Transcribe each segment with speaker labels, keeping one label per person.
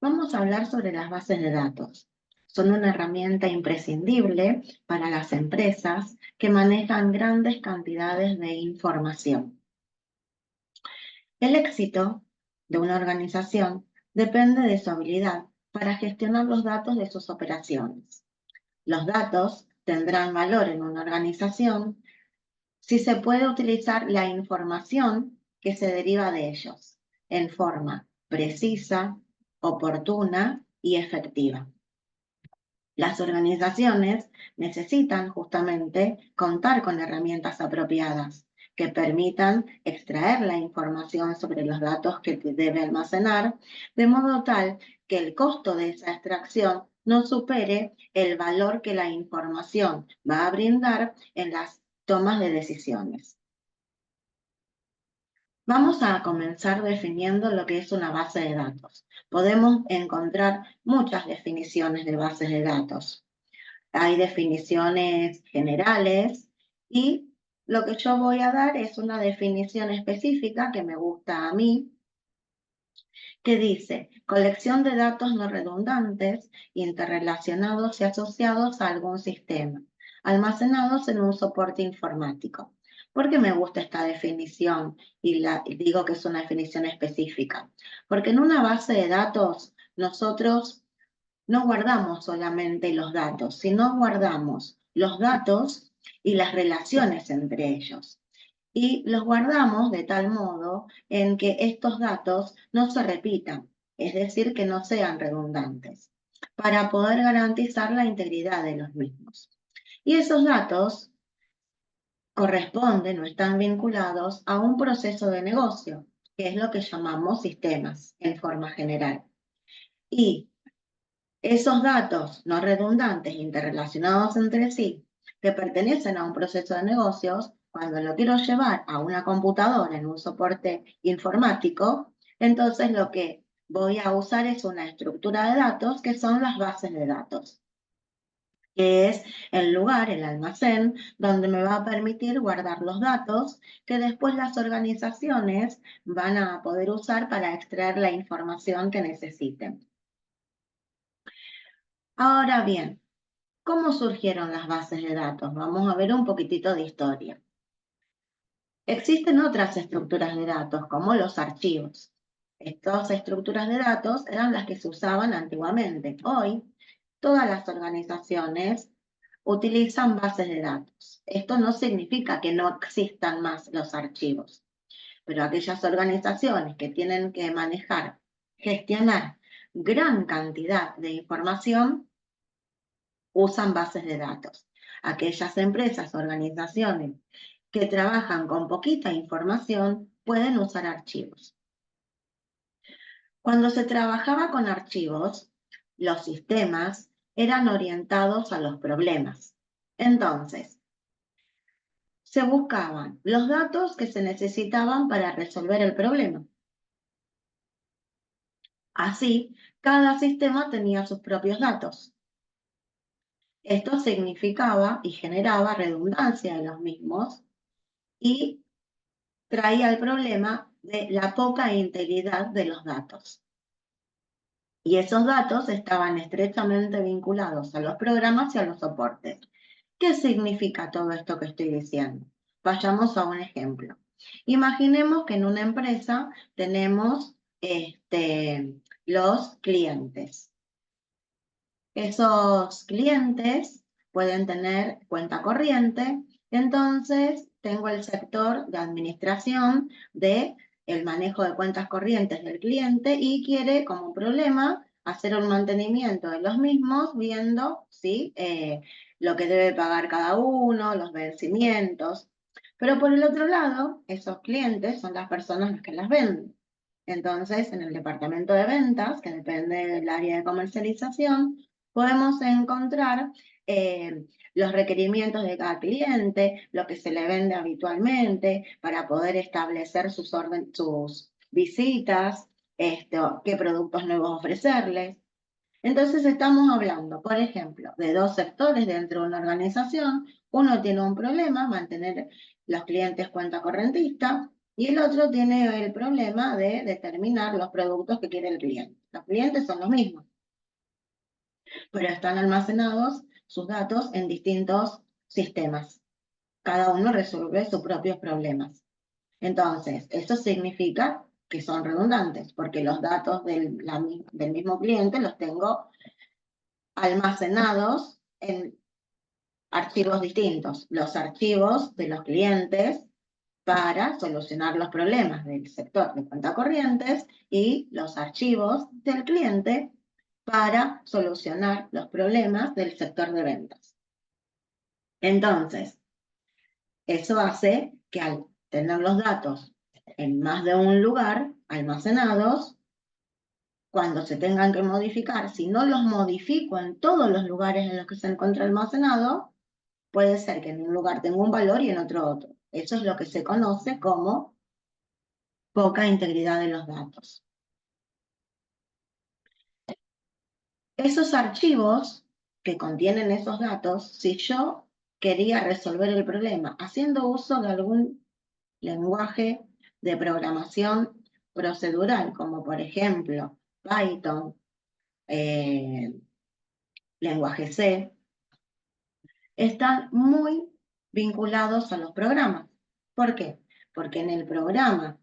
Speaker 1: Vamos a hablar sobre las bases de datos. Son una herramienta imprescindible para las empresas que manejan grandes cantidades de información. El éxito de una organización depende de su habilidad para gestionar los datos de sus operaciones. Los datos tendrán valor en una organización si se puede utilizar la información que se deriva de ellos en forma precisa, oportuna y efectiva. Las organizaciones necesitan justamente contar con herramientas apropiadas que permitan extraer la información sobre los datos que debe almacenar, de modo tal que el costo de esa extracción no supere el valor que la información va a brindar en las tomas de decisiones. Vamos a comenzar definiendo lo que es una base de datos. Podemos encontrar muchas definiciones de bases de datos. Hay definiciones generales y lo que yo voy a dar es una definición específica que me gusta a mí, que dice colección de datos no redundantes, interrelacionados y asociados a algún sistema, almacenados en un soporte informático. ¿Por qué me gusta esta definición y digo que es una definición específica? Porque en una base de datos nosotros no guardamos solamente los datos, sino guardamos los datos y las relaciones entre ellos. Y los guardamos de tal modo en que estos datos no se repitan, es decir, que no sean redundantes, para poder garantizar la integridad de los mismos. Y esos datos corresponden o están vinculados a un proceso de negocio, que es lo que llamamos sistemas en forma general. Y esos datos no redundantes, interrelacionados entre sí, que pertenecen a un proceso de negocios, cuando lo quiero llevar a una computadora en un soporte informático, entonces lo que voy a usar es una estructura de datos que son las bases de datos, que es el lugar, el almacén, donde me va a permitir guardar los datos que después las organizaciones van a poder usar para extraer la información que necesiten. Ahora bien, ¿cómo surgieron las bases de datos? Vamos a ver un poquitito de historia. Existen otras estructuras de datos, como los archivos. Estas estructuras de datos eran las que se usaban antiguamente. Hoy, todas las organizaciones utilizan bases de datos. Esto no significa que no existan más los archivos, pero aquellas organizaciones que tienen que manejar, gestionar gran cantidad de información, usan bases de datos. Aquellas empresas, organizaciones que trabajan con poquita información pueden usar archivos. Cuando se trabajaba con archivos, los sistemas eran orientados a los problemas. Entonces, se buscaban los datos que se necesitaban para resolver el problema. Así, cada sistema tenía sus propios datos. Esto significaba y generaba redundancia de los mismos y traía el problema de la poca integridad de los datos. Y esos datos estaban estrechamente vinculados a los programas y a los soportes. ¿Qué significa todo esto que estoy diciendo? Vayamos a un ejemplo. Imaginemos que en una empresa tenemos los clientes. Esos clientes pueden tener cuenta corriente, entonces tengo el sector de administración de el manejo de cuentas corrientes del cliente y quiere como problema hacer un mantenimiento de los mismos viendo ¿sí? Lo que debe pagar cada uno, los vencimientos. Pero por el otro lado, esos clientes son las personas las que las venden. Entonces, en el departamento de ventas, que depende del área de comercialización, podemos encontrar los requerimientos de cada cliente, lo que se le vende habitualmente, para poder establecer sus visitas, qué productos nuevos ofrecerles. Entonces estamos hablando, por ejemplo, de dos sectores dentro de una organización. Uno tiene un problema, mantener los clientes cuenta correntista, Y el otro tiene el problema de determinar los productos que quiere el cliente. Los clientes son los mismos, pero están almacenados sus datos en distintos sistemas. Cada uno resuelve sus propios problemas. Entonces, eso significa que son redundantes, porque los datos del mismo cliente los tengo almacenados en archivos distintos. Los archivos de los clientes para solucionar los problemas del sector de cuenta corrientes y los archivos del cliente para solucionar los problemas del sector de ventas. Entonces, eso hace que al tener los datos en más de un lugar almacenados, cuando se tengan que modificar, si no los modifico en todos los lugares en los que se encuentra almacenado, puede ser que en un lugar tenga un valor y en otro. Eso es lo que se conoce como poca integridad de los datos. Esos archivos que contienen esos datos, si yo quería resolver el problema haciendo uso de algún lenguaje de programación procedural, como por ejemplo Python, lenguaje C, están muy vinculados a los programas. ¿Por qué? Porque en el programa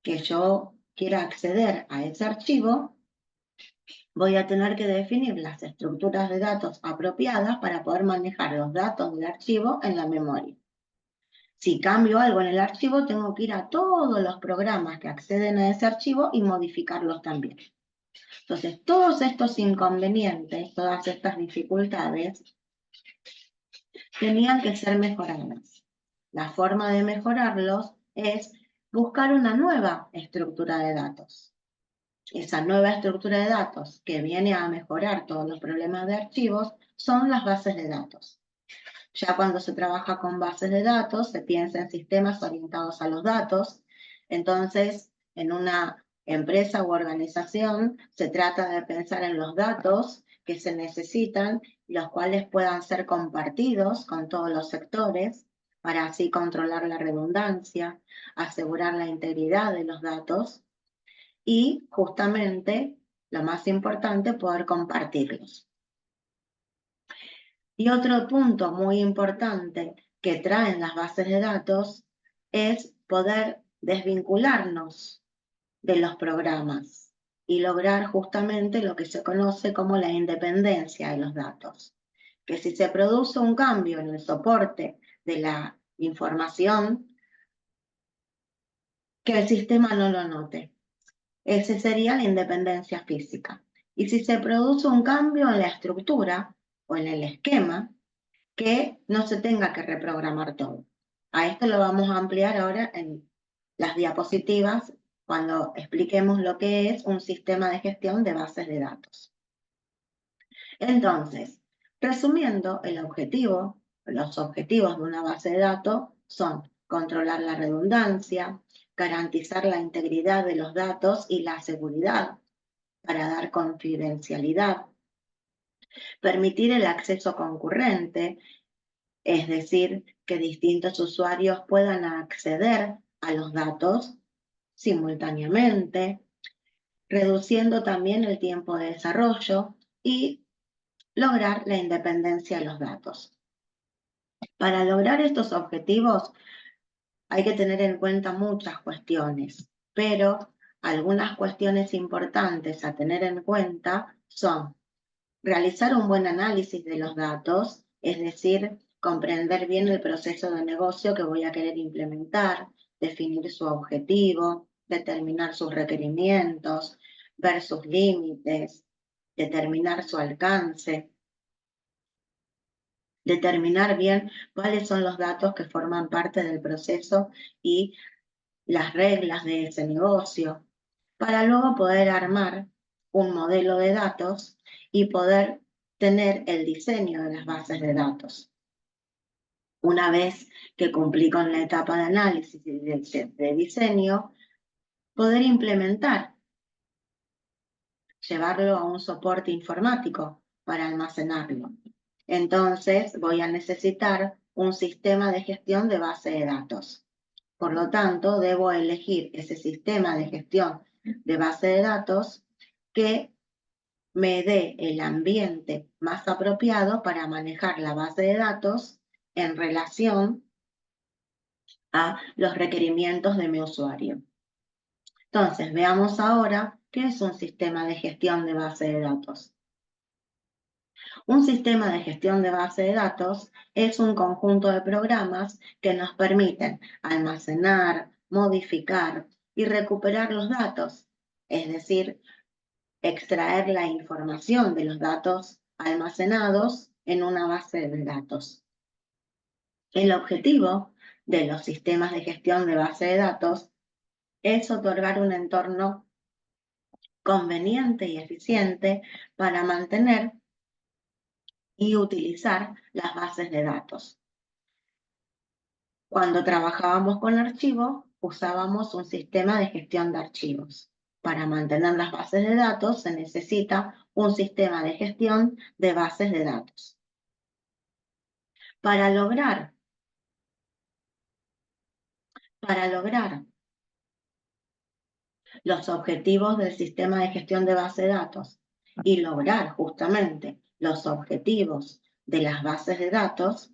Speaker 1: que yo quiera acceder a ese archivo, voy a tener que definir las estructuras de datos apropiadas para poder manejar los datos del archivo en la memoria. Si cambio algo en el archivo, tengo que ir a todos los programas que acceden a ese archivo y modificarlos también. Entonces, todos estos inconvenientes, todas estas dificultades, tenían que ser mejoradas. La forma de mejorarlos es buscar una nueva estructura de datos. Esa nueva estructura de datos que viene a mejorar todos los problemas de archivos son las bases de datos. Ya cuando se trabaja con bases de datos, se piensa en sistemas orientados a los datos. Entonces, en una empresa u organización, se trata de pensar en los datos que se necesitan, los cuales puedan ser compartidos con todos los sectores, para así controlar la redundancia, asegurar la integridad de los datos y justamente, lo más importante, poder compartirlos. Y otro punto muy importante que traen las bases de datos es poder desvincularnos de los programas y lograr justamente lo que se conoce como la independencia de los datos. Que si se produce un cambio en el soporte de la información, que el sistema no lo note. Esa sería la independencia física. Y si se produce un cambio en la estructura o en el esquema, que no se tenga que reprogramar todo. A esto lo vamos a ampliar ahora en las diapositivas cuando expliquemos lo que es un sistema de gestión de bases de datos. Entonces, resumiendo, los objetivos de una base de datos son controlar la redundancia, garantizar la integridad de los datos y la seguridad para dar confidencialidad, permitir el acceso concurrente, es decir, que distintos usuarios puedan acceder a los datos simultáneamente, reduciendo también el tiempo de desarrollo y lograr la independencia de los datos. Para lograr estos objetivos hay que tener en cuenta muchas cuestiones, pero algunas cuestiones importantes a tener en cuenta son realizar un buen análisis de los datos, es decir, comprender bien el proceso de negocio que voy a querer implementar, definir su objetivo, determinar sus requerimientos, ver sus límites, determinar su alcance, determinar bien cuáles son los datos que forman parte del proceso y las reglas de ese negocio, para luego poder armar un modelo de datos y poder tener el diseño de las bases de datos. Una vez que cumplí con la etapa de análisis y de diseño, poder implementar, llevarlo a un soporte informático para almacenarlo. Entonces voy a necesitar un sistema de gestión de base de datos. Por lo tanto, debo elegir ese sistema de gestión de base de datos que me dé el ambiente más apropiado para manejar la base de datos en relación a los requerimientos de mi usuario. Entonces, veamos ahora qué es un sistema de gestión de base de datos. Un sistema de gestión de base de datos es un conjunto de programas que nos permiten almacenar, modificar y recuperar los datos, es decir, extraer la información de los datos almacenados en una base de datos. El objetivo de los sistemas de gestión de base de datos es otorgar un entorno conveniente y eficiente para mantener y utilizar las bases de datos. Cuando trabajábamos con archivos, usábamos un sistema de gestión de archivos. Para mantener las bases de datos se necesita un sistema de gestión de bases de datos. Para lograr los objetivos del sistema de gestión de base de datos y lograr justamente los objetivos de las bases de datos,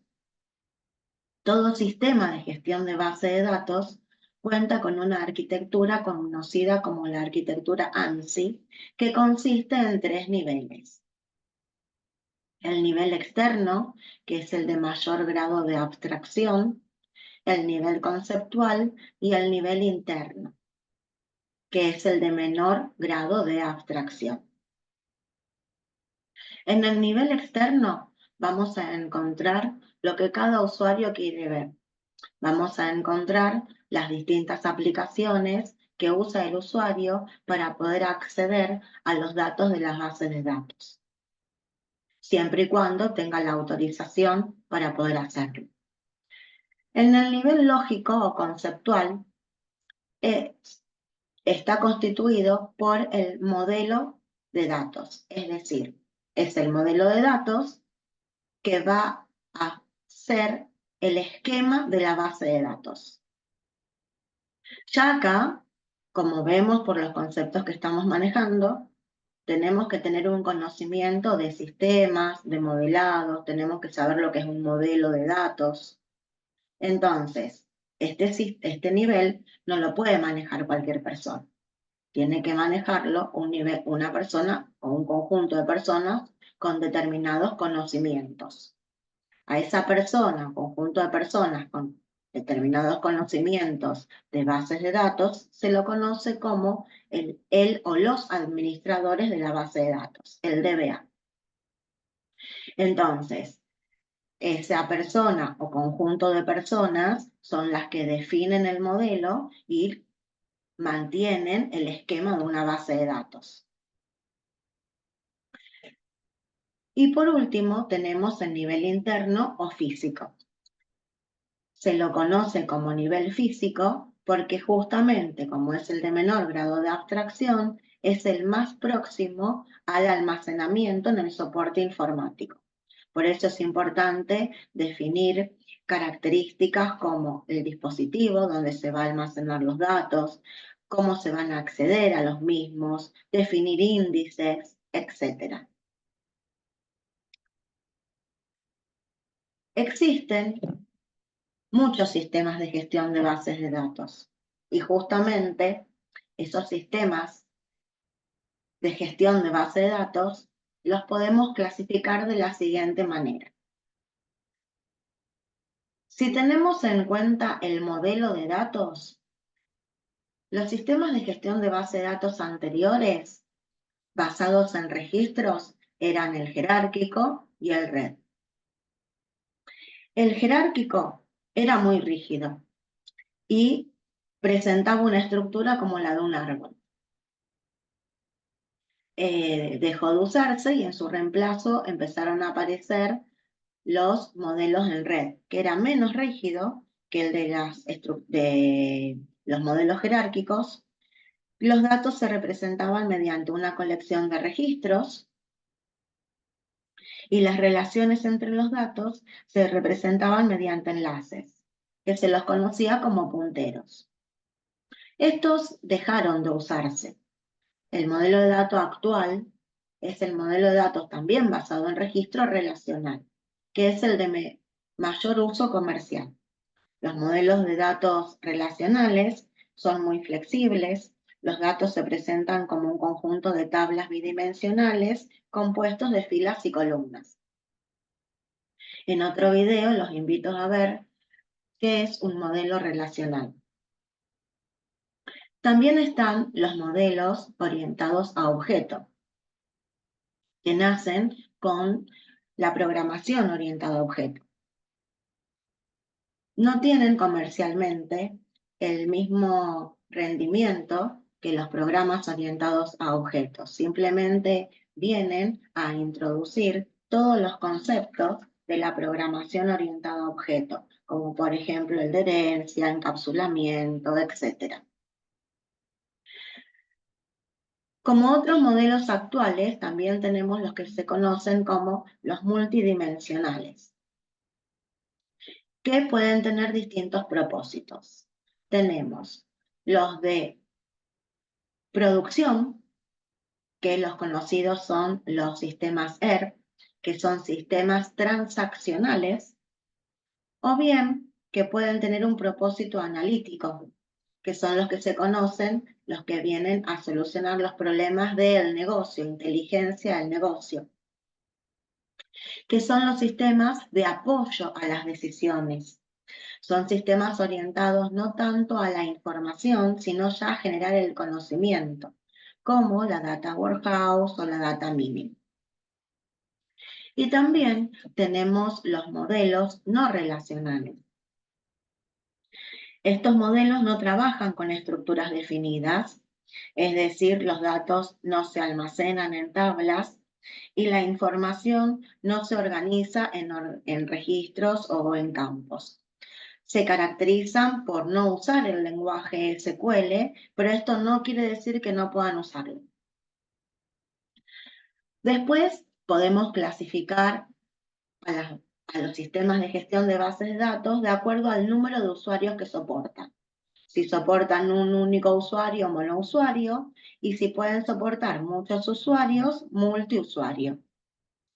Speaker 1: todo sistema de gestión de base de datos cuenta con una arquitectura conocida como la arquitectura ANSI, que consiste en 3 niveles. El nivel externo, que es el de mayor grado de abstracción, el nivel conceptual y el nivel interno, que es el de menor grado de abstracción. En el nivel externo vamos a encontrar lo que cada usuario quiere ver. Vamos a encontrar las distintas aplicaciones que usa el usuario para poder acceder a los datos de las bases de datos, siempre y cuando tenga la autorización para poder hacerlo. En el nivel lógico o conceptual, está constituido por el modelo de datos, es decir, es el modelo de datos que va a ser el esquema de la base de datos. Ya acá, como vemos por los conceptos que estamos manejando, tenemos que tener un conocimiento de sistemas, de modelados, tenemos que saber lo que es un modelo de datos. Entonces, este nivel no lo puede manejar cualquier persona. Tiene que manejarlo una persona o un conjunto de personas con determinados conocimientos. A esa persona, conjunto de personas con determinados conocimientos de bases de datos, se lo conoce como el o los administradores de la base de datos, el DBA. Entonces, esa persona o conjunto de personas son las que definen el modelo y mantienen el esquema de una base de datos. Y por último, tenemos el nivel interno o físico. Se lo conoce como nivel físico porque justamente como es el de menor grado de abstracción, es el más próximo al almacenamiento en el soporte informático. Por eso es importante definir características como el dispositivo donde se va a almacenar los datos, cómo se van a acceder a los mismos, definir índices, etc. Existen muchos sistemas de gestión de bases de datos y justamente esos sistemas de gestión de base de datos los podemos clasificar de la siguiente manera. Si tenemos en cuenta el modelo de datos, los sistemas de gestión de base de datos anteriores, basados en registros, eran el jerárquico y el red. El jerárquico era muy rígido y presentaba una estructura como la de un árbol. Dejó de usarse y en su reemplazo empezaron a aparecer los modelos en red, que era menos rígido que el de los modelos jerárquicos. Los datos se representaban mediante una colección de registros y las relaciones entre los datos se representaban mediante enlaces. que se los conocía como punteros. Estos dejaron de usarse. El modelo de datos actual es el modelo de datos también basado en registro relacional, que es el de mayor uso comercial. Los modelos de datos relacionales son muy flexibles. Los datos se presentan como un conjunto de tablas bidimensionales compuestos de filas y columnas. En otro video los invito a ver qué es un modelo relacional. También están los modelos orientados a objeto, que nacen con la programación orientada a objeto. No tienen comercialmente el mismo rendimiento que los programas orientados a objetos. Simplemente vienen a introducir todos los conceptos de la programación orientada a objetos, como por ejemplo el de herencia, encapsulamiento, etc. Como otros modelos actuales, también tenemos los que se conocen como los multidimensionales, que pueden tener distintos propósitos. Tenemos los de producción, que los conocidos son los sistemas ERP, que son sistemas transaccionales, o bien que pueden tener un propósito analítico, que son los que se conocen, los que vienen a solucionar los problemas del negocio, inteligencia del negocio, que son los sistemas de apoyo a las decisiones. Son sistemas orientados no tanto a la información, sino ya a generar el conocimiento, como la Data Warehouse o la Data Mining. Y también tenemos los modelos no relacionales. Estos modelos no trabajan con estructuras definidas, es decir, los datos no se almacenan en tablas y la información no se organiza en registros o en campos. Se caracterizan por no usar el lenguaje SQL, pero esto no quiere decir que no puedan usarlo. Después podemos clasificar a los sistemas de gestión de bases de datos de acuerdo al número de usuarios que soportan. Si soportan un único usuario, monousuario, y si pueden soportar muchos usuarios, multiusuario.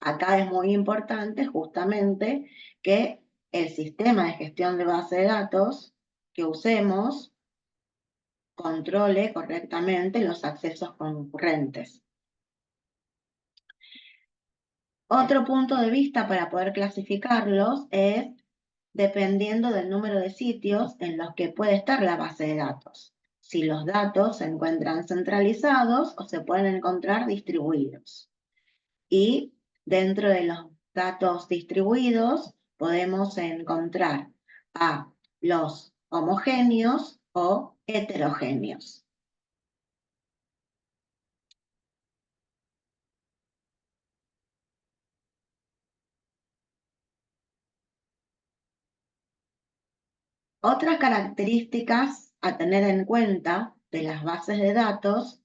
Speaker 1: Acá es muy importante justamente que el sistema de gestión de base de datos que usemos controle correctamente los accesos concurrentes. Otro punto de vista para poder clasificarlos es dependiendo del número de sitios en los que puede estar la base de datos. Si los datos se encuentran centralizados o se pueden encontrar distribuidos. Y dentro de los datos distribuidos podemos encontrar a los homogéneos o heterogéneos. Otras características a tener en cuenta de las bases de datos,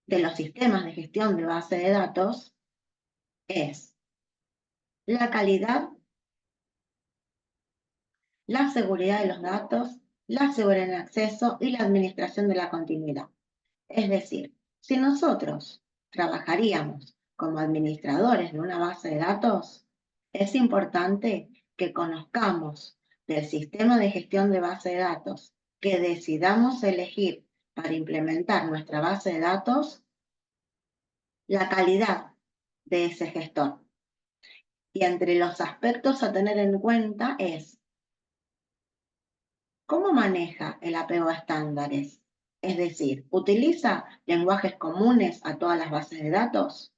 Speaker 1: de los sistemas de gestión de base de datos, es la calidad, la seguridad de los datos, la seguridad en acceso y la administración de la continuidad. Es decir, si nosotros trabajaríamos como administradores de una base de datos, es importante que conozcamos del sistema de gestión de base de datos que decidamos elegir para implementar nuestra base de datos, la calidad de ese gestor. Y entre los aspectos a tener en cuenta es cómo maneja el apego a estándares. Es decir, ¿utiliza lenguajes comunes a todas las bases de datos?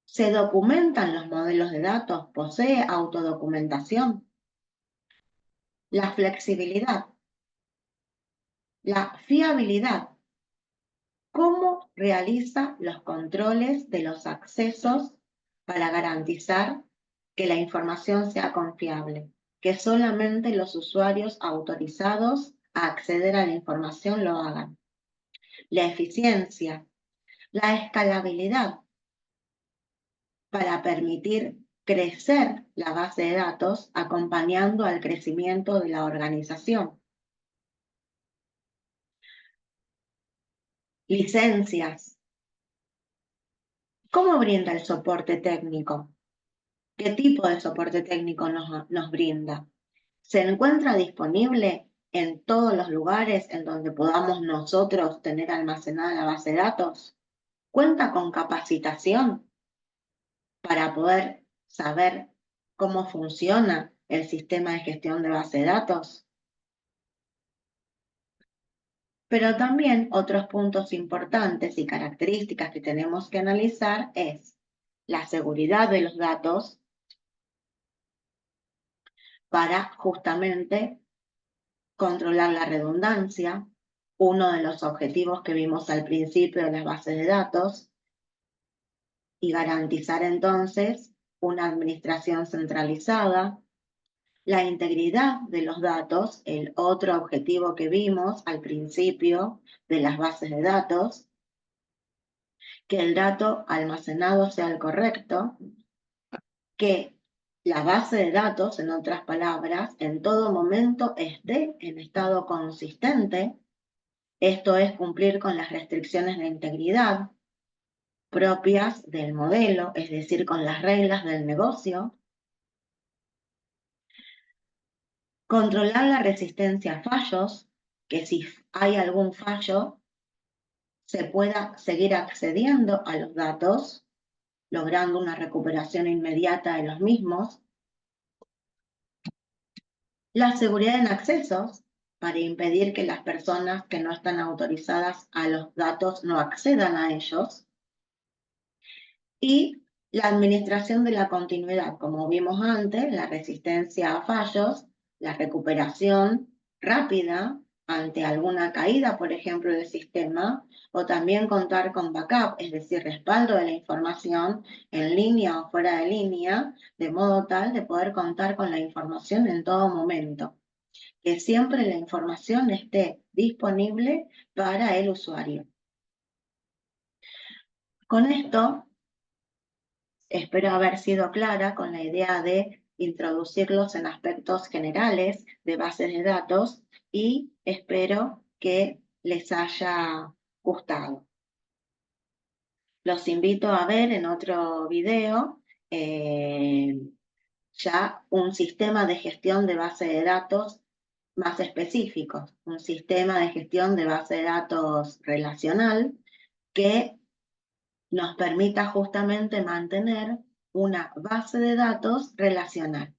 Speaker 1: ¿Se documentan los modelos de datos? ¿Posee autodocumentación? La flexibilidad, la fiabilidad. ¿Cómo realiza los controles de los accesos para garantizar que la información sea confiable? Que solamente los usuarios autorizados a acceder a la información lo hagan. La eficiencia, la escalabilidad para permitir crecer la base de datos acompañando al crecimiento de la organización. Licencias. ¿Cómo brinda el soporte técnico? ¿Qué tipo de soporte técnico nos brinda? ¿Se encuentra disponible en todos los lugares en donde podamos nosotros tener almacenada la base de datos? ¿Cuenta con capacitación para poder saber cómo funciona el sistema de gestión de base de datos? Pero también otros puntos importantes y características que tenemos que analizar es la seguridad de los datos para justamente controlar la redundancia, uno de los objetivos que vimos al principio de las bases de datos, y garantizar entonces una administración centralizada, la integridad de los datos, el otro objetivo que vimos al principio de las bases de datos, que el dato almacenado sea el correcto, que la base de datos, en otras palabras, en todo momento esté en estado consistente. Esto es cumplir con las restricciones de integridad propias del modelo, es decir, con las reglas del negocio. Controlar la resistencia a fallos, que si hay algún fallo, se pueda seguir accediendo a los datos, logrando una recuperación inmediata de los mismos. La seguridad en accesos, para impedir que las personas que no están autorizadas a los datos no accedan a ellos. Y la administración de la continuidad, como vimos antes, la resistencia a fallos, la recuperación rápida ante alguna caída, por ejemplo, del sistema, o también contar con backup, es decir, respaldo de la información en línea o fuera de línea, de modo tal de poder contar con la información en todo momento, que siempre la información esté disponible para el usuario. Con esto espero haber sido clara con la idea de introducirlos en aspectos generales de bases de datos y espero que les haya gustado. Los invito a ver en otro video ya un sistema de gestión de base de datos más específico, un sistema de gestión de base de datos relacional que nos permita justamente mantener una base de datos relacional.